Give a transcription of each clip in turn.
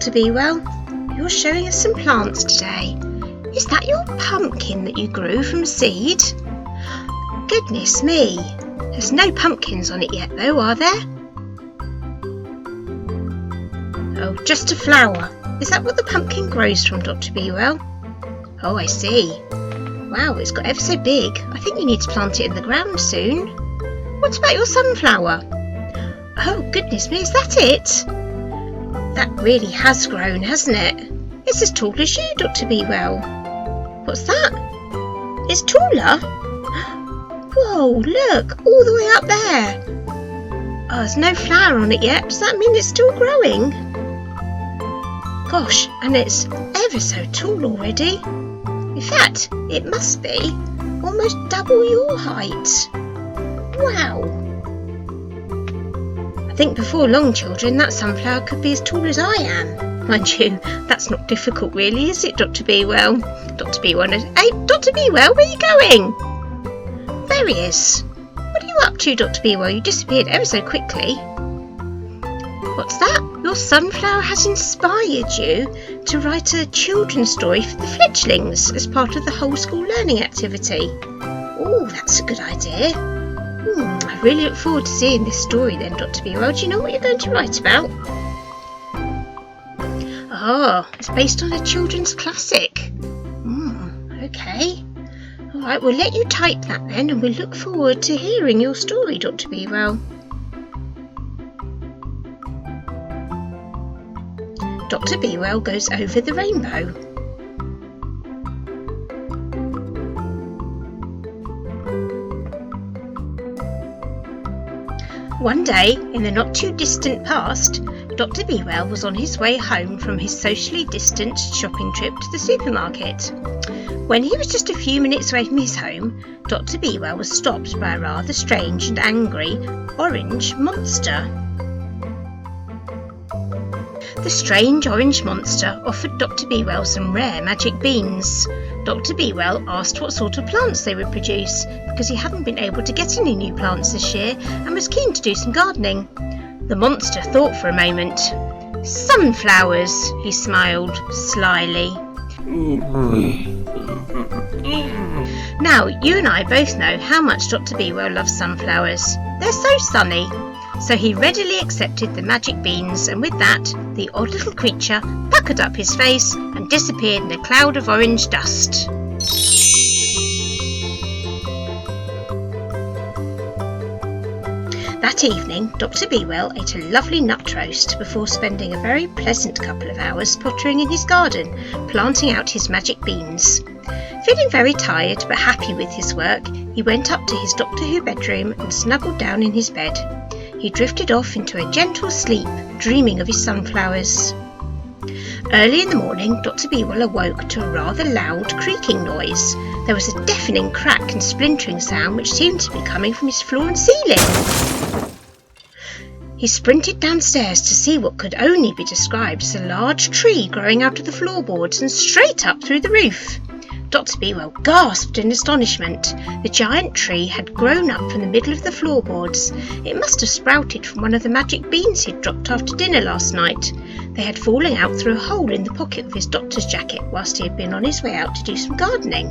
Dr. Bewell. You're showing us some plants today. Is that your pumpkin that you grew from seed? Goodness me. There's no pumpkins on it yet though, are there? Oh, just a flower. Is that what the pumpkin grows from, Dr. Bewell? Oh, I see. Wow, it's got ever so big. I think you need to plant it in the ground soon. What about your sunflower? Oh, goodness me, is that it? That really has grown, hasn't it? It's as tall as you, Dr. Bewell. What's that? It's taller? Whoa, look, all the way up there. Oh, there's no flower on it yet. Does that mean it's still growing? Gosh, and it's ever so tall already. In fact, it must be almost double your height. Wow. I think before long, children, that sunflower could be as tall as I am. Mind you, that's not difficult really, is it, Dr. Bewell? Dr. Bewell, hey, Dr. Bewell, where are you going? There he is. What are you up to, Dr. Bewell? You disappeared ever so quickly. What's that? Your sunflower has inspired you to write a children's story for the Fledglings as part of the whole school learning activity. Oh, that's a good idea. I really look forward to seeing this story then, Dr. Bewell. Do you know what you're going to write about? Oh, it's based on a children's classic. Okay. All right, we'll let you type that then, and we'll look forward to hearing your story, Dr. Bewell. Dr. Bewell goes over the rainbow. One day, in the not too distant past, Dr. Bewell was on his way home from his socially distanced shopping trip to the supermarket. When he was just a few minutes away from his home, Dr. Bewell was stopped by a rather strange and angry orange monster. The strange orange monster offered Dr. Bewell some rare magic beans. Dr. Bewell asked what sort of plants they would produce, because he hadn't been able to get any new plants this year and was keen to do some gardening. The monster thought for a moment. "Sunflowers," he smiled slyly. Now, you and I both know how much Dr. Bewell loves sunflowers. They're so sunny. So he readily accepted the magic beans, and with that, the odd little creature puckered up his face and disappeared in a cloud of orange dust. That evening, Dr. Bewell ate a lovely nut roast before spending a very pleasant couple of hours pottering in his garden, planting out his magic beans. Feeling very tired but happy with his work, he went up to his Doctor Who bedroom and snuggled down in his bed. He drifted off into a gentle sleep, dreaming of his sunflowers. Early in the morning, Dr. Bewell awoke to a rather loud creaking noise. There was a deafening crack and splintering sound which seemed to be coming from his floor and ceiling. He sprinted downstairs to see what could only be described as a large tree growing out of the floorboards and straight up through the roof. Dr. Bewell gasped in astonishment. The giant tree had grown up from the middle of the floorboards. It must have sprouted from one of the magic beans he'd dropped after dinner last night. They had fallen out through a hole in the pocket of his doctor's jacket whilst he had been on his way out to do some gardening.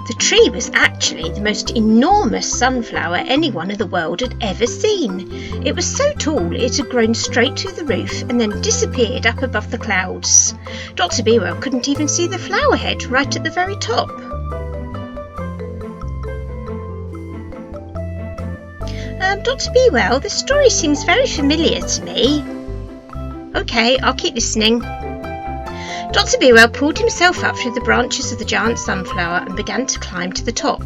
The tree was actually the most enormous sunflower anyone in the world had ever seen. It was so tall it had grown straight through the roof and then disappeared up above the clouds. Dr. Bewell couldn't even see the flower head right at the very top. Dr. Bewell, the story seems very familiar to me. Okay, I'll keep listening. Dr. Bewell pulled himself up through the branches of the giant sunflower and began to climb to the top.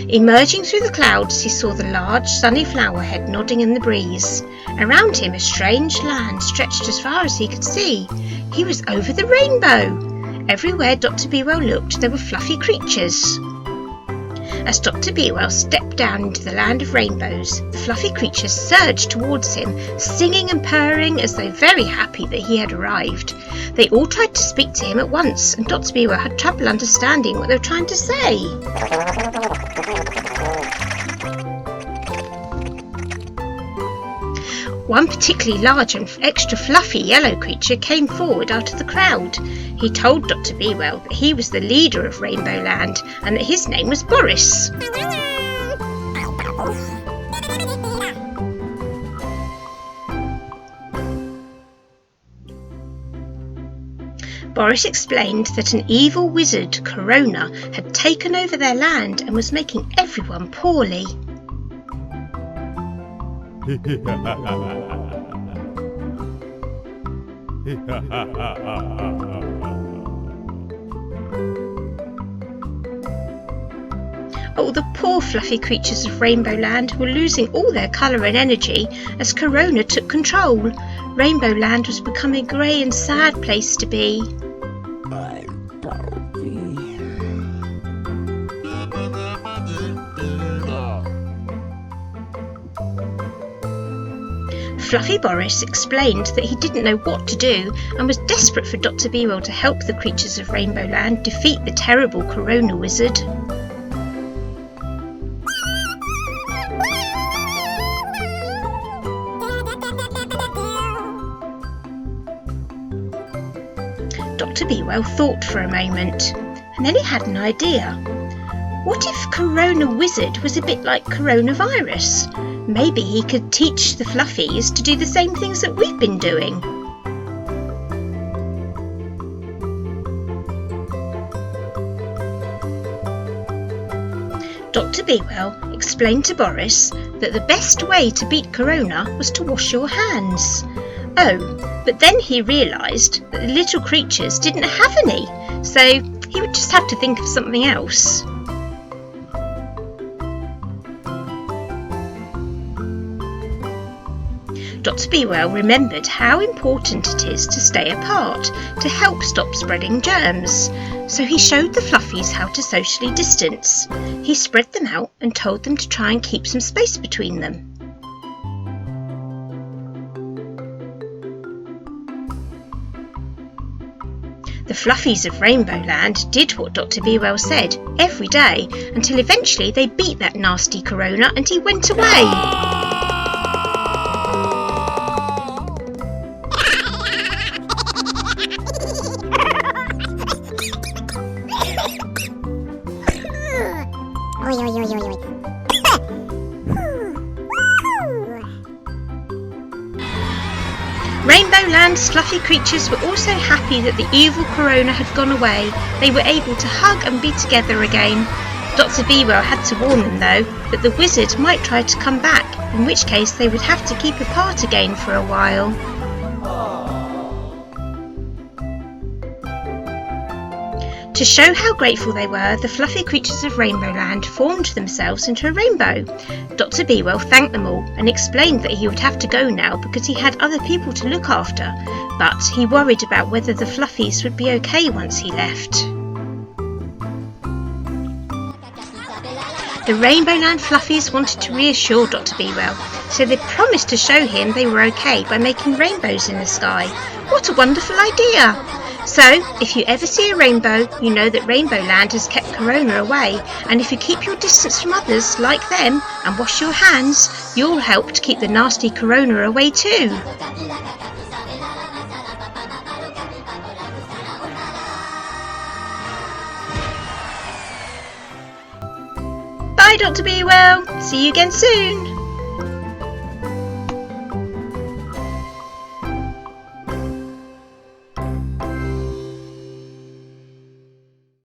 Emerging through the clouds, he saw the large sunny flower head nodding in the breeze. Around him, a strange land stretched as far as he could see. He was over the rainbow. Everywhere Dr. Bewell looked, there were fluffy creatures. As Dr. Bewell stepped down into the land of rainbows, the fluffy creatures surged towards him, singing and purring as though very happy that he had arrived. They all tried to speak to him at once, and Dr. Bewell had trouble understanding what they were trying to say. One particularly large and extra fluffy yellow creature came forward out of the crowd. He told Dr. Bewell that he was the leader of Rainbow Land and that his name was Boris. Boris explained that an evil wizard, Corona, had taken over their land and was making everyone poorly. Oh, the poor fluffy creatures of Rainbow Land were losing all their colour and energy as Corona took control. Rainbow Land was becoming a grey and sad place to be. Fluffy Boris explained that he didn't know what to do and was desperate for Dr. Bewell to help the creatures of Rainbow Land defeat the terrible Corona wizard. Dr. Bewell thought for a moment, and then he had an idea. What if Corona Wizard was a bit like coronavirus? Maybe he could teach the Fluffies to do the same things that we've been doing. Dr. Bewell explained to Boris that the best way to beat Corona was to wash your hands. Oh, but then he realised that the little creatures didn't have any, so he would just have to think of something else. Dr. Bewell remembered how important it is to stay apart to help stop spreading germs, so he showed the Fluffies how to socially distance. He spread them out and told them to try and keep some space between them. The Fluffies of Rainbow Land did what Dr. Bewell said every day until eventually they beat that nasty Corona and he went away. Rainbow Land's fluffy creatures were also happy that the evil Corona had gone away. They were able to hug and be together again. Dr. Bewell had to warn them, though, that the wizard might try to come back, in which case they would have to keep apart again for a while. To show how grateful they were, the fluffy creatures of Rainbow Land formed themselves into a rainbow. Dr. Bewell thanked them all and explained that he would have to go now because he had other people to look after, but he worried about whether the Fluffies would be okay once he left. The Rainbow Land Fluffies wanted to reassure Dr. Bewell, so they promised to show him they were okay by making rainbows in the sky. What a wonderful idea! So, if you ever see a rainbow, you know that Rainbow Land has kept Corona away, and if you keep your distance from others, like them, and wash your hands, you'll help to keep the nasty Corona away too. Bye, Dr. Bewell. See you again soon.